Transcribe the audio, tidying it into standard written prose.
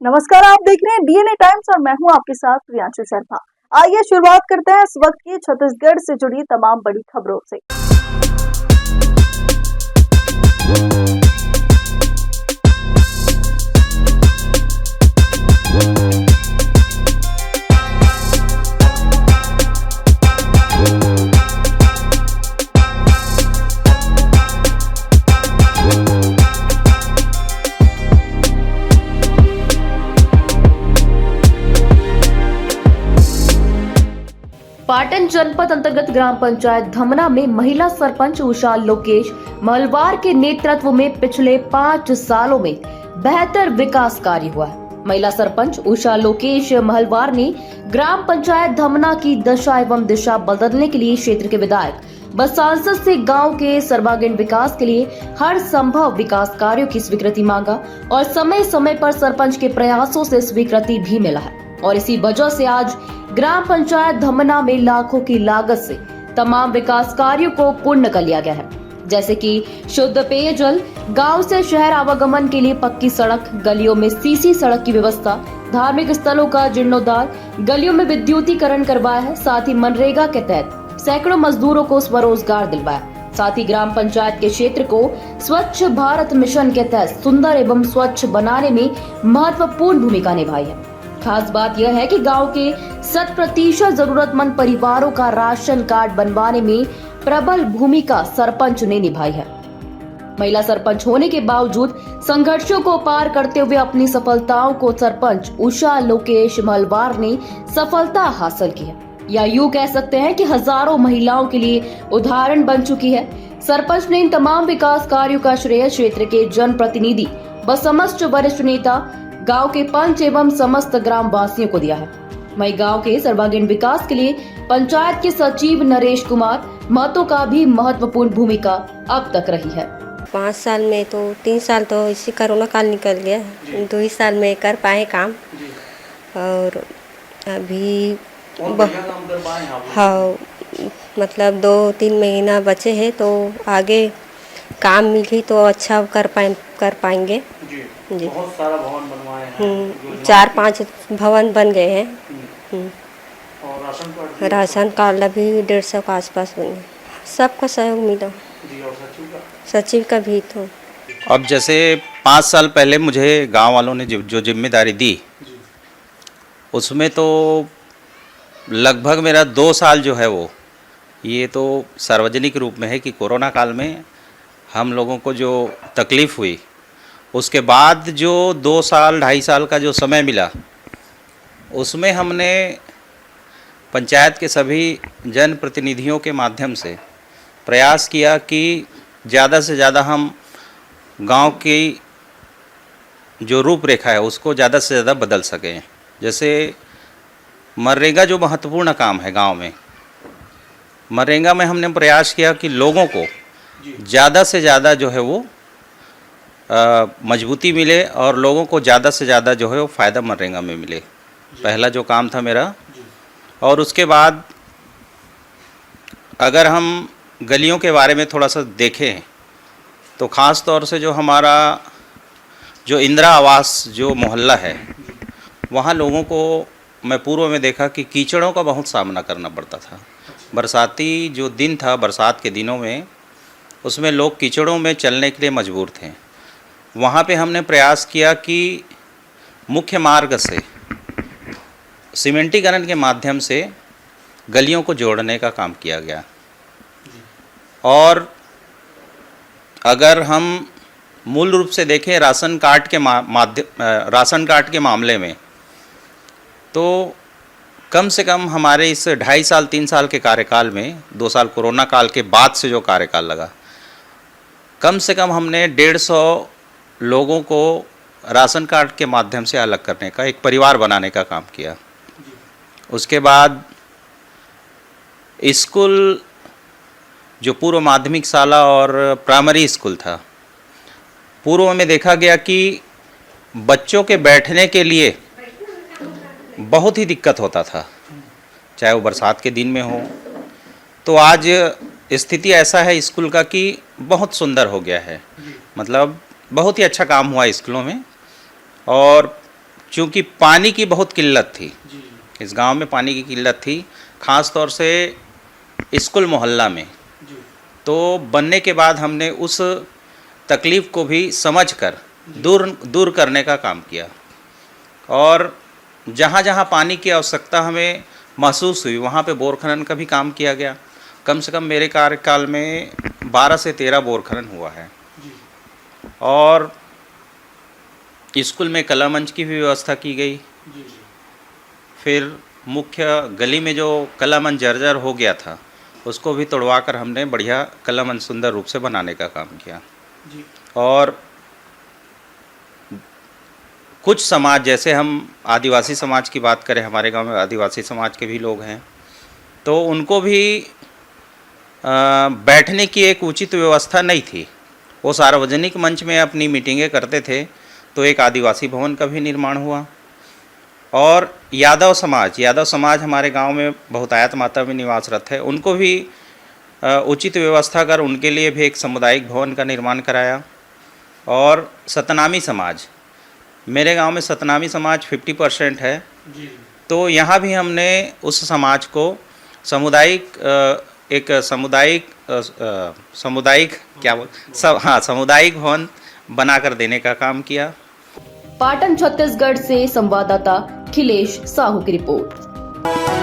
नमस्कार, आप देख रहे हैं डीएनए टाइम्स और मैं हूं आपके साथ प्रियांशु शर्मा। आइए शुरुआत करते हैं इस वक्त की छत्तीसगढ़ से जुड़ी तमाम बड़ी खबरों से। पाटन जनपद अंतर्गत ग्राम पंचायत धमना में महिला सरपंच उषा लोकेश महलवार के नेतृत्व में पिछले 5 सालों में बेहतर विकास कार्य हुआ है। महिला सरपंच उषा लोकेश महलवार ने ग्राम पंचायत धमना की दशा एवं दिशा बदलने के लिए क्षेत्र के विधायक व सांसद से गांव के सर्वांगीण विकास के लिए हर संभव विकास कार्यों की स्वीकृति मांगा और समय समय पर सरपंच के प्रयासों से स्वीकृति भी मिला है और इसी वजह से आज ग्राम पंचायत धमना में लाखों की लागत से तमाम विकास कार्यों को पूर्ण कर लिया गया है, जैसे कि शुद्ध पेयजल, गांव से शहर आवागमन के लिए पक्की सड़क, गलियों में सीसी सड़क की व्यवस्था, धार्मिक स्थलों का जीर्णोद्धार, गलियों में विद्युतीकरण करवाया है। साथ ही मनरेगा के तहत सैकड़ों मजदूरों को स्वरोजगार दिलवाया। साथ ही ग्राम पंचायत के क्षेत्र को स्वच्छ भारत मिशन के तहत सुंदर एवं स्वच्छ बनाने में महत्वपूर्ण भूमिका निभाई है। खास बात यह है कि गांव के 100% जरूरतमंद परिवारों का राशन कार्ड बनवाने में प्रबल भूमिका सरपंच ने निभाई है। महिला सरपंच होने के बावजूद संघर्षों को पार करते हुए अपनी सफलताओं को सरपंच उषा लोकेश महलवार ने सफलता हासिल की है, या यूं कह सकते हैं कि हजारों महिलाओं के लिए उदाहरण बन चुकी है। सरपंच ने इन तमाम विकास कार्यों का श्रेय क्षेत्र के जनप्रतिनिधि व समस्त वरिष्ठ नेता, गांव के पंच एवं समस्त ग्राम वासियों को दिया है। वहीं गांव के सर्वांगीण विकास के लिए पंचायत के सचिव नरेश कुमार महतो का भी महत्वपूर्ण भूमिका अब तक रही है। 5 साल में तो 3 साल तो इसी कोरोना काल निकल गया, 2 ही साल में कर पाए काम। और अभी हाँ, मतलब 2-3 महीना बचे हैं तो आगे काम मिली तो अच्छा कर पाएंगे जी। बहुत सारा भवन बनवाए हैं। 4-5 भवन बन गए हैं। और राशन कार्ड अभी 150 के आसपास बने। सबका सहयोग मिला जी, और सचिव का भी तो। अब जैसे 5 साल पहले मुझे गांव वालों ने जो जिम्मेदारी दी, उसमें तो लगभग मेरा 2 साल जो है वो ये तो सार्वजनिक रूप में है कि कोरोना काल में हम लोगों को जो तकलीफ़ हुई, उसके बाद जो 2 साल 2.5 साल का जो समय मिला, उसमें हमने पंचायत के सभी जनप्रतिनिधियों के माध्यम से प्रयास किया कि ज़्यादा से ज़्यादा हम गांव की जो रूपरेखा है उसको ज़्यादा से ज़्यादा बदल सकें। जैसे मनरेगा जो महत्वपूर्ण काम है गांव में, मनरेगा में हमने प्रयास किया कि लोगों को ज़्यादा से ज़्यादा जो है वो मजबूती मिले और लोगों को ज़्यादा से ज़्यादा जो है वो फ़ायदा मनरेगा में मिले। पहला जो काम था मेरा। और उसके बाद अगर हम गलियों के बारे में थोड़ा सा देखें तो ख़ास तौर से जो हमारा जो इंदिरा आवास जो मोहल्ला है, वहाँ लोगों को मैं पूर्व में देखा कि कीचड़ों का बहुत सामना करना पड़ता था। बरसाती जो दिन था, बरसात के दिनों में, उसमें लोग कीचड़ों में चलने के लिए मजबूर थे। वहाँ पे हमने प्रयास किया कि मुख्य मार्ग से सीमेंटीकरण के माध्यम से गलियों को जोड़ने का काम किया गया। और अगर हम मूल रूप से देखें राशन कार्ड के मामले में, तो कम से कम हमारे इस 2.5 साल 3 साल के कार्यकाल में, 2 साल कोरोना काल के बाद से जो कार्यकाल लगा, कम से कम हमने 150 लोगों को राशन कार्ड के माध्यम से अलग करने का, एक परिवार बनाने का काम किया। उसके बाद स्कूल, जो पूर्व माध्यमिक शाला और प्राइमरी स्कूल था, पूर्व में देखा गया कि बच्चों के बैठने के लिए बहुत ही दिक्कत होता था, चाहे वो बरसात के दिन में हो। तो आज स्थिति ऐसा है स्कूल का कि बहुत सुंदर हो गया है, मतलब बहुत ही अच्छा काम हुआ स्कूलों में। और चूँकि पानी की बहुत किल्लत थी, जी इस गांव में पानी की किल्लत थी, ख़ास तौर से स्कूल मोहल्ला में। जी तो बनने के बाद हमने उस तकलीफ़ को भी समझकर दूर करने का काम किया, और जहाँ जहाँ पानी की आवश्यकता हमें महसूस हुई वहाँ पे बोर खनन का भी काम किया गया। कम से कम मेरे कार्यकाल में 12 से 13 बोर खनन हुआ है। जी और स्कूल में कला मंच की भी व्यवस्था की गई। जी जी फिर मुख्य गली में जो कला मंच जर्जर हो गया था उसको भी तोड़वा कर हमने बढ़िया कला मंच सुंदर रूप से बनाने का काम किया। जी और कुछ समाज, जैसे हम आदिवासी समाज की बात करें, हमारे गांव में आदिवासी समाज के भी लोग हैं, तो उनको भी बैठने की एक उचित व्यवस्था नहीं थी। वो सार्वजनिक मंच में अपनी मीटिंगें करते थे, तो एक आदिवासी भवन का भी निर्माण हुआ। और यादव समाज हमारे गांव में बहुतायत मात्रा में निवासरत है, उनको भी उचित व्यवस्था कर उनके लिए भी एक सामुदायिक भवन का निर्माण कराया। और सतनामी समाज, मेरे गांव में सतनामी समाज 50% है, जी तो यहाँ भी हमने उस समाज को सामुदायिक भवन बनाकर देने का काम किया। पाटन छत्तीसगढ़ से संवाददाता खिलेश साहू की रिपोर्ट।